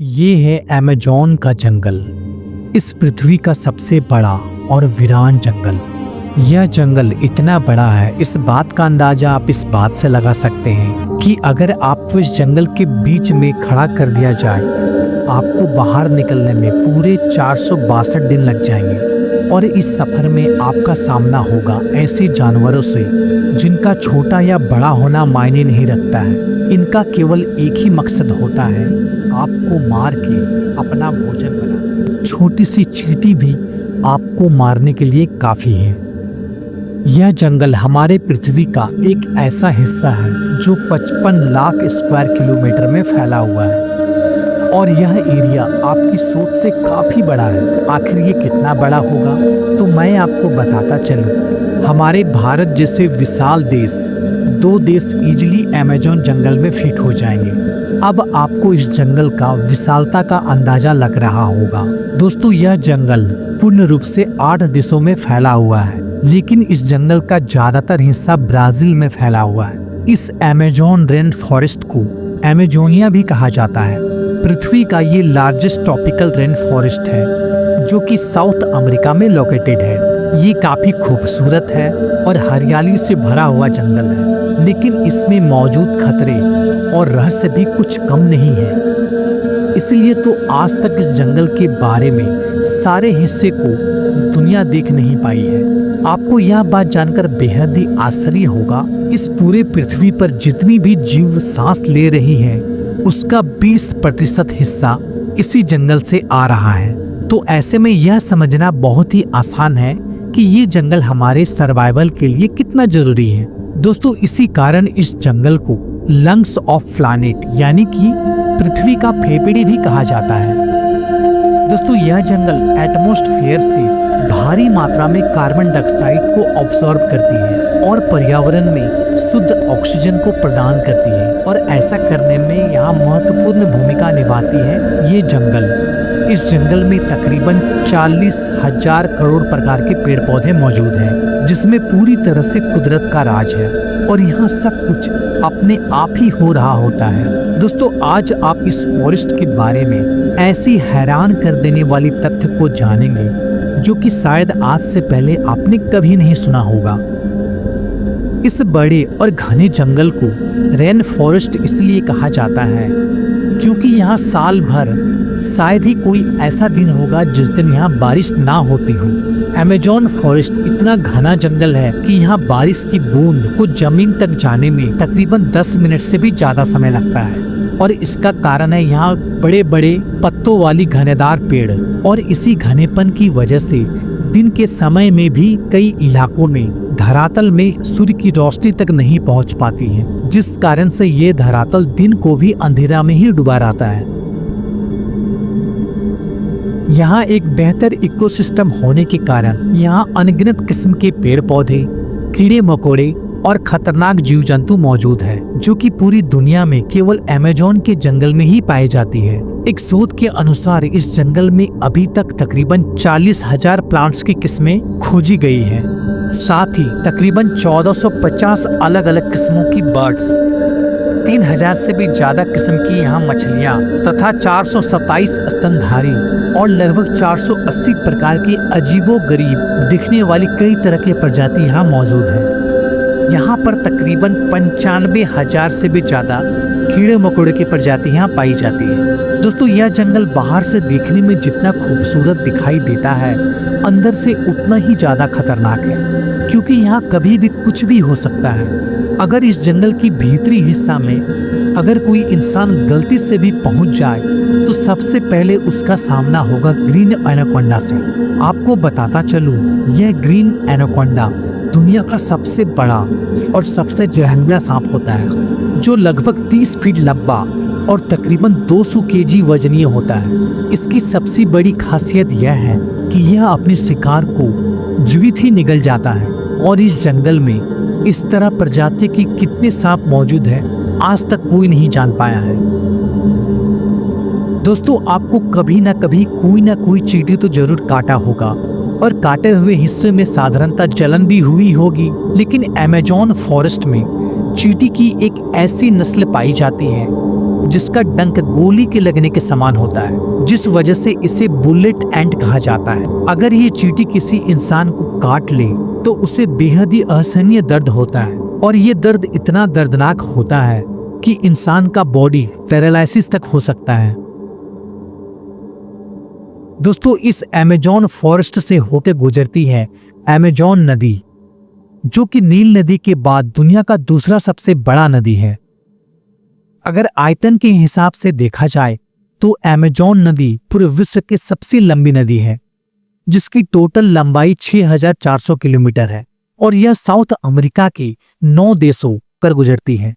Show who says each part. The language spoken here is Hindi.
Speaker 1: ये है अमेज़न का जंगल, इस पृथ्वी का सबसे बड़ा और वीरान जंगल। यह जंगल इतना बड़ा है, इस बात का अंदाजा आप इस बात से लगा सकते हैं कि अगर आपको इस जंगल के बीच में खड़ा कर दिया जाए, आपको बाहर निकलने में पूरे 462 दिन लग जाएंगे। और इस सफर में आपका सामना होगा ऐसे जानवरों से जिनका छोटा या बड़ा होना मायने नहीं रखता है। इनका केवल एक ही मकसद होता है, आपको मार के अपना भोजन बनाना। छोटी सी चींटी भी आपको मारने के लिए काफी है। यह जंगल हमारे पृथ्वी का एक ऐसा हिस्सा है जो 55 लाख स्क्वायर किलोमीटर में फैला हुआ है और यह एरिया आपकी सोच से काफी बड़ा है। आखिर ये कितना बड़ा होगा, तो मैं आपको बताता चलूं। हमारे भारत जैसे विशाल देश, 2 देश इजीली अमेज़न जंगल में फिट हो जाएंगे। अब आपको इस जंगल का विशालता का अंदाजा लग रहा होगा। दोस्तों, यह जंगल पूर्ण रूप से 8 देशों में फैला हुआ है, लेकिन इस जंगल का ज्यादातर हिस्सा ब्राजील में फैला हुआ है। इस अमेज़न रेन फॉरेस्ट को अमेजोनिया भी कहा जाता है। पृथ्वी का ये लार्जेस्ट ट्रॉपिकल रेन फॉरेस्ट है जो कि साउथ अमेरिका में लोकेटेड है। ये काफी खूबसूरत है और हरियाली से भरा हुआ जंगल है, लेकिन इसमें मौजूद खतरे और रहस्य भी कुछ कम नहीं है। इसलिए तो आज तक इस जंगल के बारे में सारे हिस्से को दुनिया देख नहीं पाई है। आपको यह बात जानकर बेहद ही आश्चर्य होगा, इस पूरे पृथ्वी पर जितनी भी जीव सांस ले रही है उसका 20% हिस्सा इसी जंगल से आ रहा है। तो ऐसे में यह समझना बहुत ही आसान है कि ये जंगल हमारे सर्वाइवल के लिए कितना जरूरी है। दोस्तों, इसी कारण इस जंगल को लंग्स ऑफ प्लैनेट यानी कि पृथ्वी का फेफड़े भी कहा जाता है। दोस्तों, यह जंगल एटमॉस्फेयर से भारी मात्रा में कार्बन डाइऑक्साइड को ऑब्जॉर्ब करती है और पर्यावरण में शुद्ध ऑक्सीजन को प्रदान करती है, और ऐसा करने में यहाँ महत्वपूर्ण भूमिका निभाती है ये जंगल। इस जंगल में तकरीबन 40,000 करोड़ प्रकार के पेड़ पौधे मौजूद हैं, जिसमें पूरी तरह से कुदरत का राज है और यहाँ सब कुछ अपने आप ही हो रहा होता है। दोस्तों, आज आप इस फॉरेस्ट के बारे में ऐसी हैरान कर देने वाली तथ्य को जानेंगे जो कि शायद आज से पहले आपने कभी नहीं सुना होगा। इस बड़े और घने जंगल को रेन फॉरेस्ट इसलिए कहा जाता है क्योंकि यहाँ साल भर शायद ही कोई ऐसा दिन होगा जिस दिन यहाँ बारिश ना होती हो। अमेज़न फॉरेस्ट इतना घना जंगल है कि यहाँ बारिश की बूंद को जमीन तक जाने में तकरीबन 10 मिनट से भी ज्यादा समय लगता है, और इसका कारण है यहाँ बड़े बड़े पत्तों वाली घनेदार पेड़, और इसी घनेपन की वजह से दिन के समय में भी कई इलाकों में धरातल में सूर्य की रोशनी तक नहीं पहुंच पाती है, जिस कारण से ये धरातल दिन को भी अंधेरा में ही डुबा रहता है। यहाँ एक बेहतर इकोसिस्टम होने के कारण यहाँ अनगिनत किस्म के पेड़ पौधे, कीड़े मकोड़े और खतरनाक जीव जंतु मौजूद है, जो कि पूरी दुनिया में केवल अमेज़न के जंगल में ही पाई जाती है। एक शोध के अनुसार इस जंगल में अभी तक तकरीबन 40,000 प्लांट्स की किस्में खोजी गई हैं। साथ ही तकरीबन 1450 अलग अलग किस्मों की बर्ड्स, 3000 से भी ज्यादा किस्म की यहाँ मछलियाँ तथा 427 स्तनधारी और लगभग 480 प्रकार की अजीबोगरीब दिखने वाली कई तरह के प्रजाति यहाँ मौजूद है। यहाँ पर तकरीबन 95,000 से भी ज्यादा कीड़े मकोड़े की प्रजाति यहाँ पाई जाती है। दोस्तों, यह जंगल बाहर से देखने में जितना खूबसूरत दिखाई देता है, अंदर से उतना ही ज्यादा खतरनाक है, क्योंकि यहाँ कभी भी कुछ भी हो सकता है। अगर इस जंगल की भीतरी हिस्सा में अगर कोई इंसान गलती से भी पहुंच जाए तो सबसे पहले उसका सामना होगा ग्रीन एनाकोंडा से। आपको बताता चलूं, यह ग्रीन एनाकोंडा दुनिया का सबसे बड़ा और सबसे जहरीला सांप होता है, जो लगभग 30 फीट लंबा और तकरीबन 200 केजी वजनीय होता है। इसकी सबसे बड़ी खासियत यह है कि यह अपने शिकार को जीवित ही निगल जाता है, और इस जंगल में इस तरह प्रजाति के कितने सांप मौजूद हैं आज तक कोई नहीं जान पाया है। दोस्तों, आपको कभी ना कभी कोई ना कोई चींटी तो जरूर काटा होगा, और काटे हुए हिस्से में साधारणतः जलन भी हुई होगी, लेकिन अमेज़न फॉरेस्ट में चींटी की एक ऐसी नस्ल पाई जाती है जिसका डंक गोली के लगने के समान होता है, जिस वजह से इसे बुलेट एंट कहा जाता है। अगर ये चींटी किसी इंसान को काट ले तो उसे बेहद ही असहनीय दर्द होता है और ये दर्द इतना दर्दनाक होता है कि इंसान का बॉडी पैरालिसिस तक हो सकता है। दोस्तों, इस अमेज़न फॉरेस्ट से होकर गुजरती है अमेज़न नदी, जो कि नील नदी के बाद दुनिया का दूसरा सबसे बड़ा नदी है। अगर आयतन के हिसाब से देखा जाए तो अमेज़न नदी पूरे विश्व की सबसे लंबी नदी है, जिसकी टोटल लंबाई 6400 किलोमीटर है और यह साउथ अमेरिका के 9 देशों कर गुजरती है।